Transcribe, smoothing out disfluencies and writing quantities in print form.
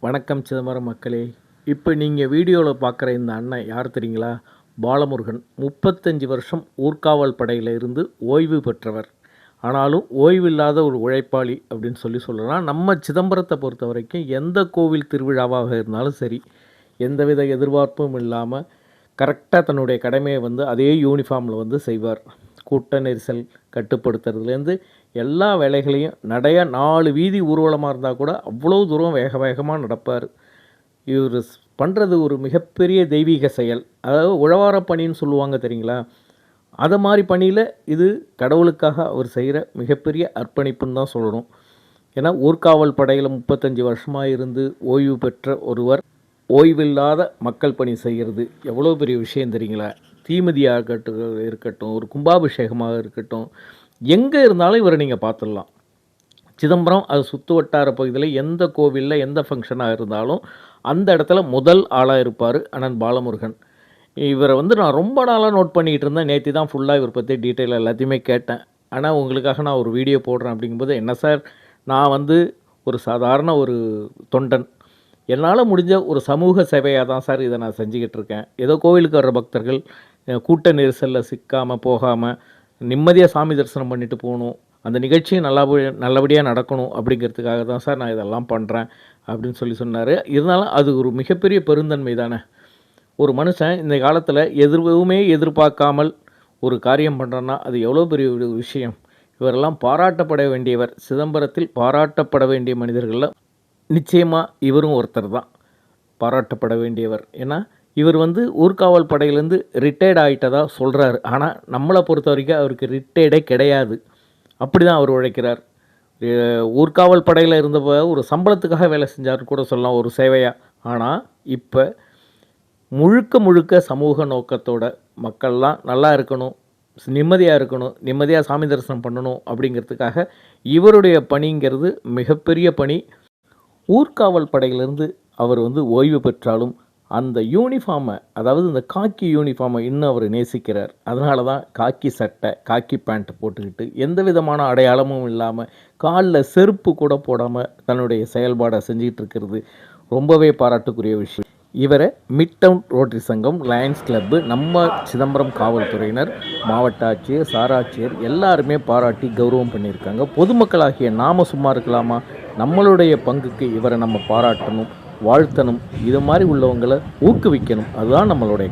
வணக்கம் சிதம்பரம் மக்களே. இப்போ நீங்கள் வீடியோவில் பார்க்குற இந்த அண்ணன் யார் தெரியுங்களா? பாலமுருகன். 35 வருஷம் ஊர்காவல் படையில் இருந்து ஓய்வு பெற்றவர். ஆனாலும் ஓய்வில்லாத ஒரு உழைப்பாளி அப்படின்னு சொல்லலாம். நம்ம சிதம்பரத்தை பொறுத்த வரைக்கும் எந்த கோவில் திருவிழாவாக இருந்தாலும் சரி, எந்தவித எதிர்பார்ப்பும் இல்லாமல் கரெக்டாக தன்னுடைய கடமையை அதே யூனிஃபார்மில் செய்வார். கூட்ட நெரிசல் கட்டுப்படுத்துறதுலேருந்து எல்லா வேலைகளையும் நடையாக 4 வீதி ஊர்வலமாக இருந்தால் கூட அவ்வளோ தூரம் வேகமாக நடப்பார். இவர் பண்ணுறது ஒரு மிகப்பெரிய தெய்வீக செயல். அதாவது உழவார பணின்னு சொல்லுவாங்க தெரியுங்களா? அதை மாதிரி பணியில் இது கடவுளுக்காக அவர் செய்கிற மிகப்பெரிய அர்ப்பணிப்புன்னு தான் சொல்லணும். ஏன்னா ஊர்காவல் படையில் 35 வருஷமாக இருந்து ஓய்வு பெற்ற ஒருவர் ஓய்வில்லாத மக்கள் பணி செய்கிறது எவ்வளோ பெரிய விஷயம் தெரியுங்களா? தீமிதியாக இருக்கட்டும், ஒரு கும்பாபிஷேகமாக இருக்கட்டும், எங்கே இருந்தாலும் இவரை நீங்கள் பார்த்துடலாம். சிதம்பரம் அது சுற்று வட்டார பகுதியில் எந்த கோவிலில் எந்த ஃபங்க்ஷனாக இருந்தாலும் அந்த இடத்துல முதல் ஆளாக இருப்பார் அண்ணன் பாலமுருகன். இவரை நான் ரொம்ப நாளாக நோட் பண்ணிக்கிட்டு இருந்தேன். நேற்று தான் ஃபுல்லாக இவரை பற்றி டீட்டெயில் எல்லாத்தையுமே கேட்டேன். ஆனால் உங்களுக்காக நான் ஒரு வீடியோ போடுறேன் அப்படிங்கும்போது, என்ன சார், நான் ஒரு சாதாரண ஒரு தொண்டன், என்னால் முடிஞ்ச ஒரு சமூக சேவையாக தான் சார் இதை நான் செஞ்சுக்கிட்டு இருக்கேன். ஏதோ கோவிலுக்கு வர்ற பக்தர்கள் கூட்ட நெரிசலில் சிக்காமல் போகாமல் நிம்மதியாக சாமி தரிசனம் பண்ணிட்டு போகணும், அந்த நிகழ்ச்சியும் நல்லபடியாக நடக்கணும் அப்படிங்கிறதுக்காக தான் சார் நான் இதெல்லாம் பண்ணுறேன் அப்படின்னு சொன்னார். இருந்தாலும் அது ஒரு மிகப்பெரிய பெருந்தன்மை தானே. ஒரு மனுஷன் இந்த காலத்தில் எதுவுமே எதிர்பார்க்காமல் ஒரு காரியம் பண்ணுறேன்னா அது எவ்வளோ பெரிய ஒரு விஷயம். இவரெல்லாம் பாராட்டப்பட வேண்டியவர். சிதம்பரத்தில் பாராட்டப்பட வேண்டிய மனிதர்களில் நிச்சயமாக இவரும் ஒருத்தர் தான் பாராட்டப்பட வேண்டியவர். ஏன்னா இவர் ஊர்காவல் படையிலேருந்து ரிட்டையர்ட் ஆகிட்டதா சொல்கிறாரு. ஆனால் நம்மளை பொறுத்த வரைக்கும் அவருக்கு ரிட்டையர்டே கிடையாது. அப்படி தான் அவர் உழைக்கிறார். ஊர்காவல் படையில் இருந்தப்போ ஒரு சம்பளத்துக்காக வேலை செஞ்சார்னு கூட சொல்லலாம், ஒரு சேவையாக. ஆனால் இப்போ முழுக்க சமூக நோக்கத்தோட மக்கள்லாம் நல்லா இருக்கணும், நிம்மதியாக இருக்கணும், நிம்மதியாக சாமி தரிசனம் பண்ணணும் அப்படிங்கிறதுக்காக இவருடைய பணிங்கிறது மிகப்பெரிய பணி. ஊர்காவல் படையிலேருந்து அவர் ஓய்வு பெற்றாலும் அந்த யூனிஃபார்மை, அதாவது இந்த காக்கி யூனிஃபார்மை இன்னும் அவர் நேசிக்கிறார். அதனால தான் காக்கி சட்டை, காக்கி பேண்ட் போட்டுக்கிட்டு எந்த விதமான அடையாளமும் இல்லாமல் காலில் செருப்பு கூட போடாமல் தன்னுடைய செயல்பாடை செஞ்சுக்கிட்டு இருக்கிறது ரொம்பவே பாராட்டுக்குரிய விஷயம். இவரை மிட் டவுன் ரோட்டரி சங்கம், லயன்ஸ் கிளப்பு, நம்ம சிதம்பரம் காவல்துறையினர், மாவட்ட ஆட்சியர், சாராட்சியர் எல்லாருமே பாராட்டி கௌரவம் பண்ணியிருக்காங்க. பொதுமக்களாகிய நாம் சும்மா இருக்கலாமா? நம்மளுடைய பங்குக்கு இவரை நம்ம பாராட்டணும், வாழ்த்தணும், இது மாதிரி உள்ளவங்களை ஊக்குவிக்கணும். அதுதான் நம்மளுடைய